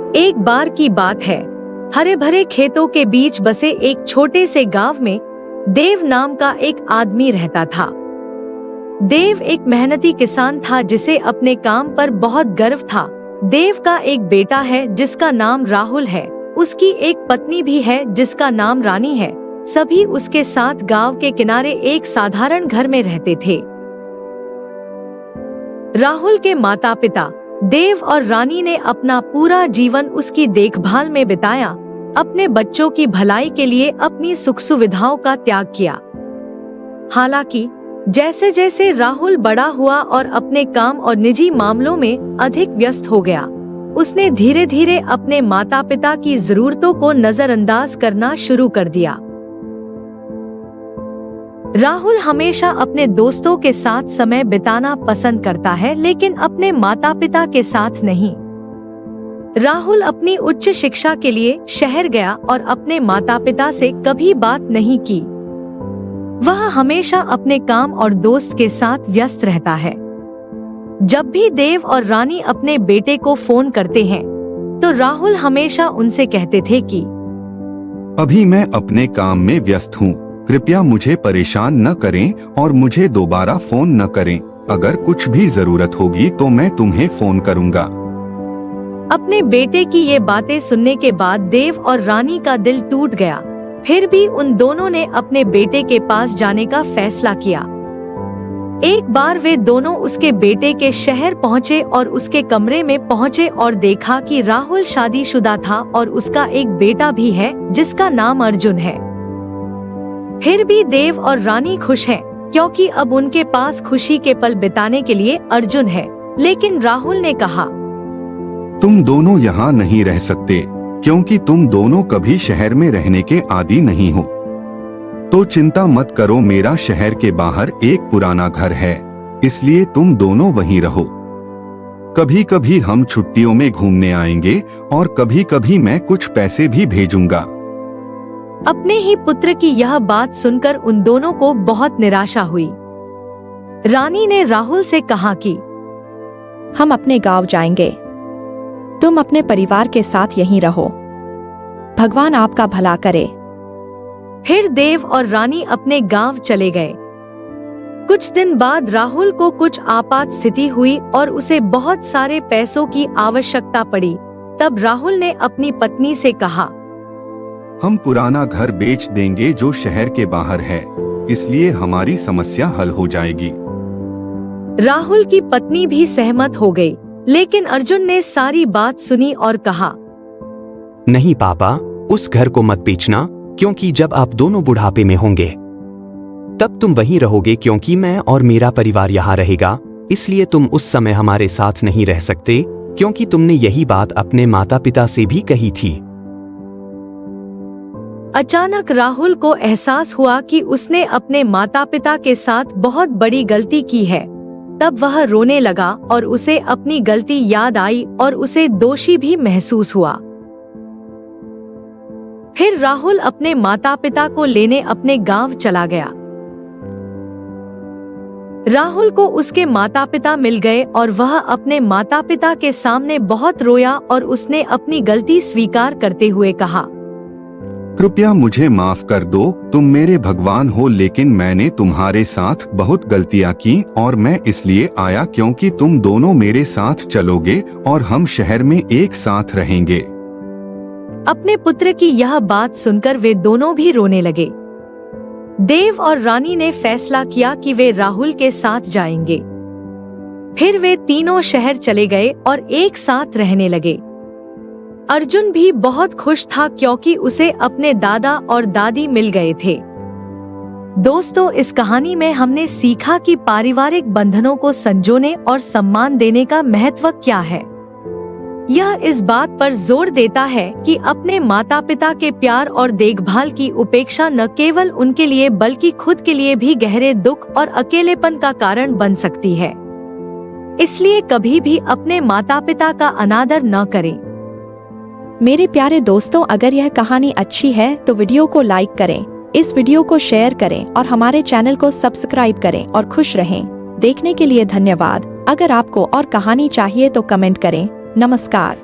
एक बार की बात है, हरे भरे खेतों के बीच बसे एक छोटे से गांव में देव नाम का एक आदमी रहता था। देव एक मेहनती किसान था जिसे अपने काम पर बहुत गर्व था। देव का एक बेटा है जिसका नाम राहुल है। उसकी एक पत्नी भी है जिसका नाम रानी है। सभी उसके साथ गांव के किनारे एक साधारण घर में रहते थे। राहुल के माता पिता देव और रानी ने अपना पूरा जीवन उसकी देखभाल में बिताया। अपने बच्चों की भलाई के लिए अपनी सुख सुविधाओं का त्याग किया। हालांकि जैसे जैसे राहुल बड़ा हुआ और अपने काम और निजी मामलों में अधिक व्यस्त हो गया, उसने धीरे धीरे अपने माता पिता की जरूरतों को नजरअंदाज करना शुरू कर दिया। राहुल हमेशा अपने दोस्तों के साथ समय बिताना पसंद करता है, लेकिन अपने माता पिता के साथ नहीं। राहुल अपनी उच्च शिक्षा के लिए शहर गया और अपने माता पिता से कभी बात नहीं की। वह हमेशा अपने काम और दोस्त के साथ व्यस्त रहता है। जब भी देव और रानी अपने बेटे को फोन करते हैं, तो राहुल हमेशा उनसे कहते थे कि अभी मैं अपने काम में व्यस्त हूँ, कृपया मुझे परेशान न करें और मुझे दोबारा फोन न करें। अगर कुछ भी जरूरत होगी तो मैं तुम्हें फोन करूँगा। अपने बेटे की ये बातें सुनने के बाद देव और रानी का दिल टूट गया। फिर भी उन दोनों ने अपने बेटे के पास जाने का फैसला किया। एक बार वे दोनों उसके बेटे के शहर पहुंचे और उसके कमरे में पहुंचे और देखा कि राहुल शादीशुदा था और उसका एक बेटा भी है जिसका नाम अर्जुन है। फिर भी देव और रानी खुश हैं, क्योंकि अब उनके पास खुशी के पल बिताने के लिए अर्जुन है। लेकिन राहुल ने कहा, तुम दोनों यहाँ नहीं रह सकते, क्योंकि तुम दोनों कभी शहर में रहने के आदी नहीं हो। तो चिंता मत करो, मेरा शहर के बाहर एक पुराना घर है, इसलिए तुम दोनों वहीं रहो। कभी कभी हम छुट्टियों में घूमने आएंगे और कभी कभी मैं कुछ पैसे भी भेजूंगा। अपने ही पुत्र की यह बात सुनकर उन दोनों को बहुत निराशा हुई। रानी ने राहुल से कहा कि हम अपने गांव जाएंगे, तुम अपने परिवार के साथ यहीं रहो, भगवान आपका भला करे। फिर देव और रानी अपने गांव चले गए। कुछ दिन बाद राहुल को कुछ आपात स्थिति हुई और उसे बहुत सारे पैसों की आवश्यकता पड़ी। तब राहुल ने अपनी पत्नी से कहा, हम पुराना घर बेच देंगे जो शहर के बाहर है, इसलिए हमारी समस्या हल हो जाएगी। राहुल की पत्नी भी सहमत हो गई, लेकिन अर्जुन ने सारी बात सुनी और कहा, नहीं पापा, उस घर को मत बेचना, क्योंकि जब आप दोनों बुढ़ापे में होंगे तब तुम वहीं रहोगे, क्योंकि मैं और मेरा परिवार यहाँ रहेगा। इसलिए तुम उस समय हमारे साथ नहीं रह सकते, क्योंकि तुमने यही बात अपने माता पिता से भी कही थी। अचानक राहुल को एहसास हुआ कि उसने अपने माता पिता के साथ बहुत बड़ी गलती की है। तब वह रोने लगा और उसे अपनी गलती याद आई और उसे दोषी भी महसूस हुआ। फिर राहुल अपने माता पिता को लेने अपने गांव चला गया। राहुल को उसके माता पिता मिल गए और वह अपने माता पिता के सामने बहुत रोया और उसने अपनी गलती स्वीकार करते हुए कहा, कृपया मुझे माफ कर दो, तुम मेरे भगवान हो, लेकिन मैंने तुम्हारे साथ बहुत गलतियां की और मैं इसलिए आया क्योंकि तुम दोनों मेरे साथ चलोगे और हम शहर में एक साथ रहेंगे। अपने पुत्र की यह बात सुनकर वे दोनों भी रोने लगे। देव और रानी ने फैसला किया कि वे राहुल के साथ जाएंगे। फिर वे तीनों शहर चले गए और एक साथ रहने लगे। अर्जुन भी बहुत खुश था क्योंकि उसे अपने दादा और दादी मिल गए थे। दोस्तों, इस कहानी में हमने सीखा कि पारिवारिक बंधनों को संजोने और सम्मान देने का महत्व क्या है। यह इस बात पर जोर देता है कि अपने माता पिता के प्यार और देखभाल की उपेक्षा न केवल उनके लिए बल्कि खुद के लिए भी गहरे दुख और अकेलेपन का कारण बन सकती है। इसलिए कभी भी अपने माता पिता का अनादर न करें। मेरे प्यारे दोस्तों, अगर यह कहानी अच्छी है तो वीडियो को लाइक करें, इस वीडियो को शेयर करें और हमारे चैनल को सब्सक्राइब करें और खुश रहें। देखने के लिए धन्यवाद। अगर आपको और कहानी चाहिए तो कमेंट करें। नमस्कार।